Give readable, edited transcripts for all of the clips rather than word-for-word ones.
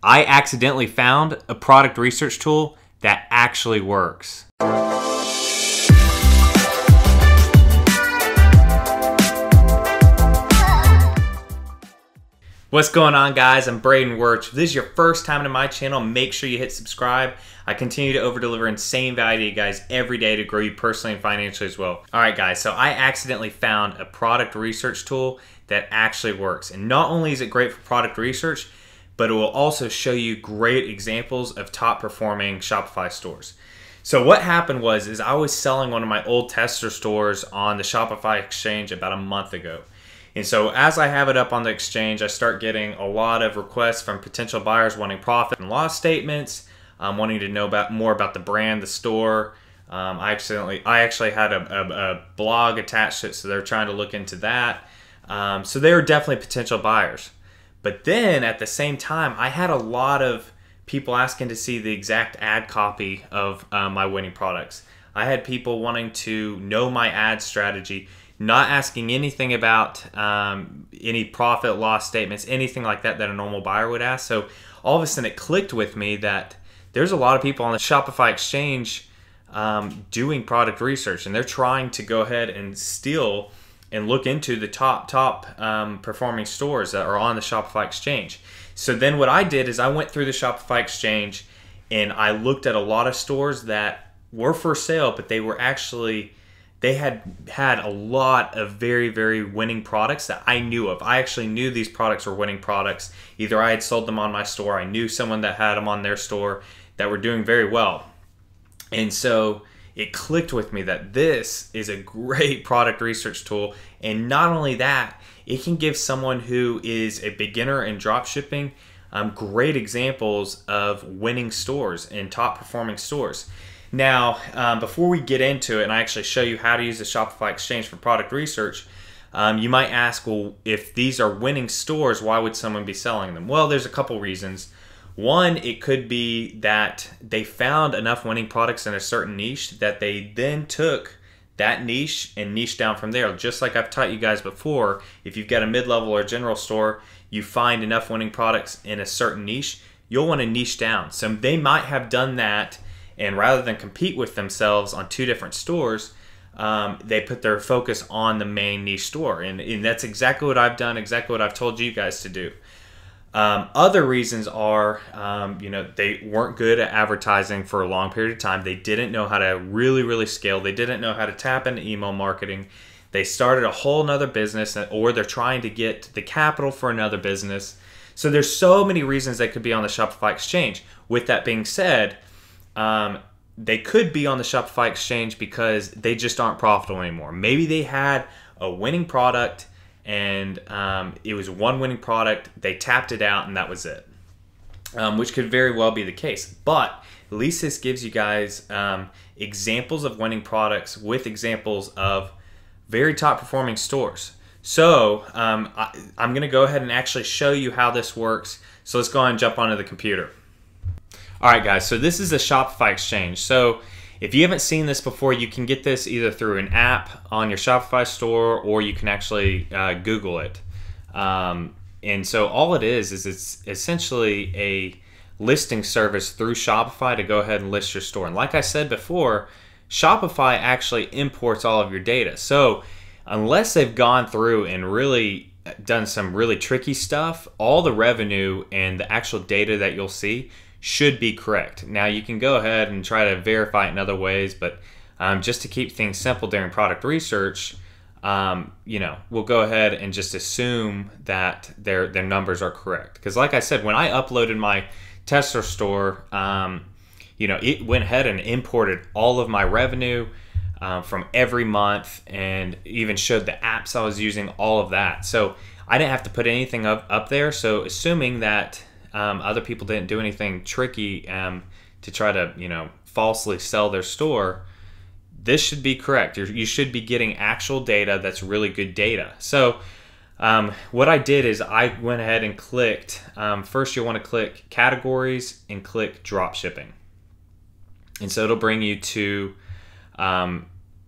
I accidentally found a product research tool that actually works. What's going on, guys? I'm Braden Wirch. If this is your first time to my channel, make sure you hit subscribe. I continue to over-deliver insane value to you guys every day to grow you personally and financially as well. All right, guys, so I accidentally found a product research tool that actually works. And not only is it great for product research, but it will also show you great examples of top performing Shopify stores. So what happened was I was selling one of my old tester stores on the Shopify exchange about a month ago. And so as I have it up on the exchange, I start getting a lot of requests from potential buyers wanting profit and loss statements, wanting to know more about the brand, the store. I actually had a blog attached to it, so they're trying to look into that. So they were definitely potential buyers. But then at the same time, I had a lot of people asking to see the exact ad copy of my winning products. I had people wanting to know my ad strategy, not asking anything about any profit loss statements, anything like that a normal buyer would ask. So all of a sudden it clicked with me that there's a lot of people on the Shopify exchange doing product research, and they're trying to go ahead and steal and look into the top performing stores that are on the Shopify exchange. So then what I did is I went through the Shopify exchange and I looked at a lot of stores that were for sale, but they had a lot of very, very winning products that I knew of. I actually knew these products were winning products. Either I had sold them on my store, I knew someone that had them on their store that were doing very well. And so it clicked with me that this is a great product research tool. And not only that, it can give someone who is a beginner in dropshipping great examples of winning stores and top performing stores. Now, before we get into it and I actually show you how to use the Shopify exchange for product research, you might ask, well, if these are winning stores, why would someone be selling them? Well, there's a couple reasons. One, it could be that they found enough winning products in a certain niche that they then took that niche and niche down from there. Just like I've taught you guys before, if you've got a mid-level or general store, you find enough winning products in a certain niche, you'll want to niche down. So they might have done that, and rather than compete with themselves on two different stores, they put their focus on the main niche store. And that's exactly what I've done, exactly what I've told you guys to do. Other reasons are, they weren't good at advertising for a long period of time. They didn't know how to really scale. They didn't know how to tap into email marketing. They started a whole nother business, or they're trying to get the capital for another business. So there's so many reasons they could be on the Shopify exchange. With that being said, they could be on the Shopify exchange because they just aren't profitable anymore. Maybe they had a winning product and it was one winning product, they tapped it out, and that was it, which could very well be the case. But at least this gives you guys examples of winning products with examples of very top performing stores. So I'm going to go ahead and actually show you how this works. So let's go ahead and jump onto the computer. All right, guys, so this is the Shopify exchange. So if you haven't seen this before, you can get this either through an app on your Shopify store, or you can actually Google it. And so all it is it's essentially a listing service through Shopify to go ahead and list your store. And like I said before, Shopify actually imports all of your data. So unless they've gone through and really done some really tricky stuff, all the revenue and the actual data that you'll see should be correct. Now you can go ahead and try to verify it in other ways, but just to keep things simple during product research, we'll go ahead and just assume that their numbers are correct. Because like I said, when I uploaded my tester store, it went ahead and imported all of my revenue from every month, and even showed the apps I was using, all of that. So I didn't have to put anything up there. So assuming that other people didn't do anything tricky to try to, falsely sell their store, this should be correct. You should be getting actual data that's really good data. So what I did is I went ahead and clicked, first you'll want to click categories and click dropshipping. And so it'll bring you to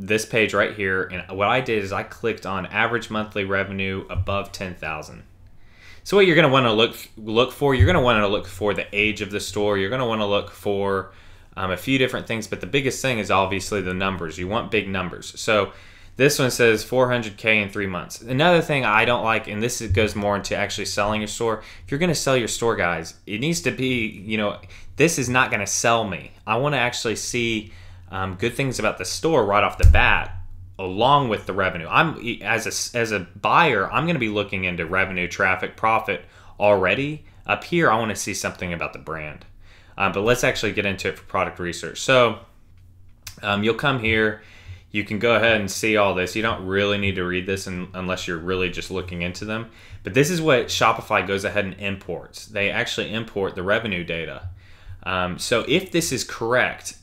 this page right here. And what I did is I clicked on average monthly revenue above 10,000. So what you're going to want to look for, you're going to want to look for the age of the store. You're going to want to look for a few different things, but the biggest thing is obviously the numbers. You want big numbers. So this one says 400K in 3 months. Another thing I don't like, and this goes more into actually selling your store. If you're going to sell your store, guys, it needs to be, this is not going to sell me. I want to actually see good things about the store right off the bat, along with the revenue. As a buyer, I'm going to be looking into revenue, traffic, profit already. Up here, I want to see something about the brand. But let's actually get into it for product research. So you'll come here. You can go ahead and see all this. You don't really need to read this unless you're really just looking into them. But this is what Shopify goes ahead and imports. They actually import the revenue data. So if this is correct,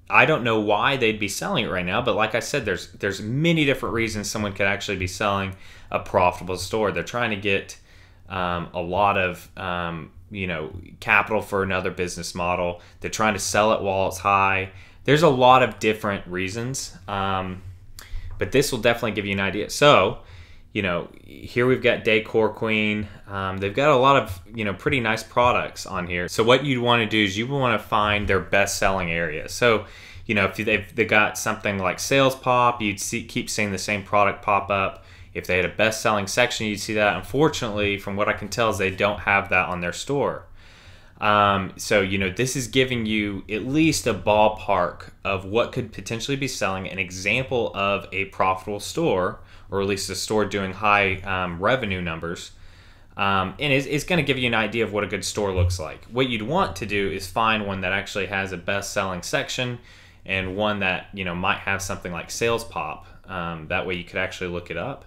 I don't know why they'd be selling it right now, but like I said, there's many different reasons someone could actually be selling a profitable store. They're trying to get a lot of capital for another business model. They're trying to sell it while it's high. There's a lot of different reasons, but this will definitely give you an idea. So, here we've got Decor Queen. They've got a lot of, pretty nice products on here. So what you'd want to do is you want to find their best-selling area. So, if they've got something like Sales Pop, you'd keep seeing the same product pop up. If they had a best-selling section, you'd see that. Unfortunately, from what I can tell, is they don't have that on their store. So, this is giving you at least a ballpark of what could potentially be selling, an example of a profitable store, or at least a store doing high revenue numbers. And it's going to give you an idea of what a good store looks like. What you'd want to do is find one that actually has a best-selling section and one that, might have something like Sales Pop. That way you could actually look it up.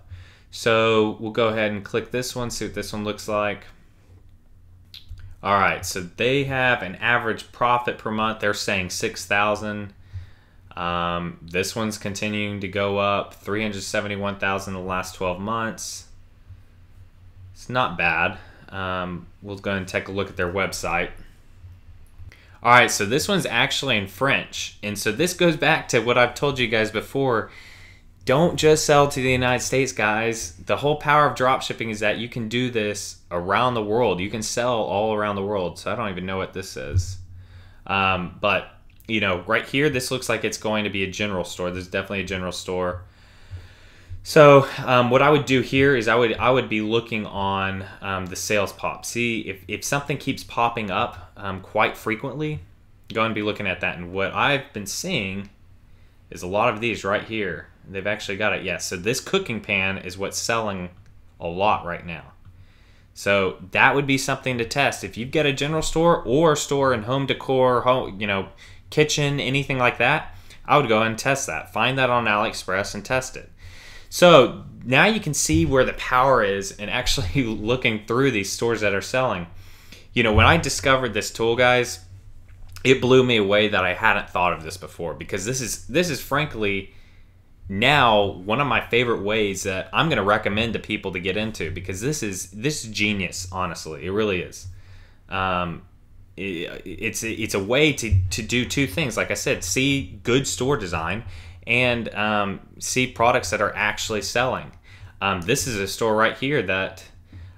So we'll go ahead and click this one, see what this one looks like. All right, so they have an average profit per month. They're saying $6,000. This one's continuing to go up, $371,000 in the last 12 months. It's not bad. We'll go and take a look at their website. All right, so this one's actually in French. And so this goes back to what I've told you guys before. Don't just sell to the United States, guys. The whole power of dropshipping is that you can do this around the world. You can sell all around the world. So I don't even know what this is. But, right here, this looks like it's going to be a general store. There's definitely a general store. So what I would do here is I would be looking on the Sales Pop. See, if something keeps popping up quite frequently, go and be looking at that. And what I've been seeing is a lot of these right here. They've actually got it. Yes, so this cooking pan is what's selling a lot right now. So that would be something to test. If you've got a general store or a store in home decor, kitchen, anything like that, I would go ahead and test that. Find that on AliExpress and test it. So now you can see where the power is in actually looking through these stores that are selling. When I discovered this tool, guys, it blew me away that I hadn't thought of this before, because this is frankly now one of my favorite ways that I'm going to recommend to people to get into, because this is genius. Honestly, it really is. It's a way to do two things. Like I said, see good store design and see products that are actually selling. This is a store right here that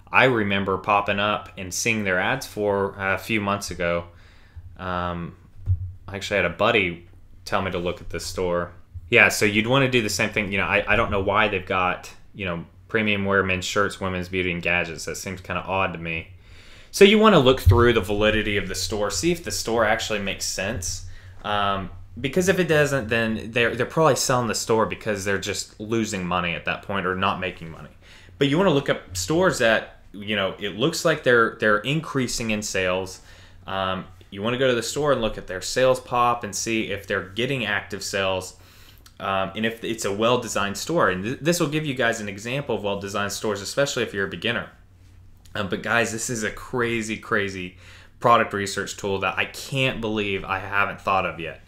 I remember popping up and seeing their ads for a few months ago. I actually had a buddy tell me to look at this store. Yeah, so you'd want to do the same thing. I don't know why they've got, premium wear, men's shirts, women's beauty, and gadgets. That seems kind of odd to me. So you want to look through the validity of the store, see if the store actually makes sense. Because if it doesn't, then they're probably selling the store because they're just losing money at that point or not making money. But you want to look up stores that, it looks like they're increasing in sales. You want to go to the store and look at their Sales Pop and see if they're getting active sales. And if it's a well-designed store. And this will give you guys an example of well-designed stores, especially if you're a beginner. But guys, this is a crazy, crazy product research tool that I can't believe I haven't thought of yet.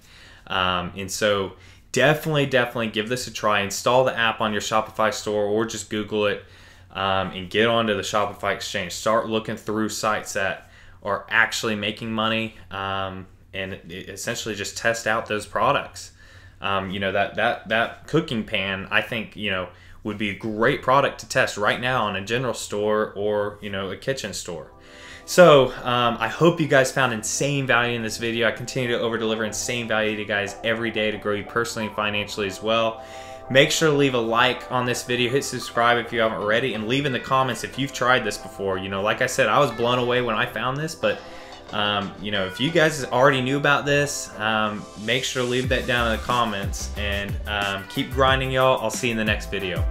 And so definitely give this a try. Install the app on your Shopify store or just Google it and get onto the Shopify exchange. Start looking through sites that are actually making money and essentially just test out those products. That cooking pan, I think, would be a great product to test right now in a general store or, you know, a kitchen store. So I hope you guys found insane value in this video. I continue to over deliver insane value to you guys every day to grow you personally and financially as well. Make sure to leave a like on this video, hit subscribe if you haven't already, and leave in the comments if you've tried this before. You know, like I said, I was blown away when I found this, but you know, if you guys already knew about this, make sure to leave that down in the comments, and keep grinding, y'all. I'll see you in the next video.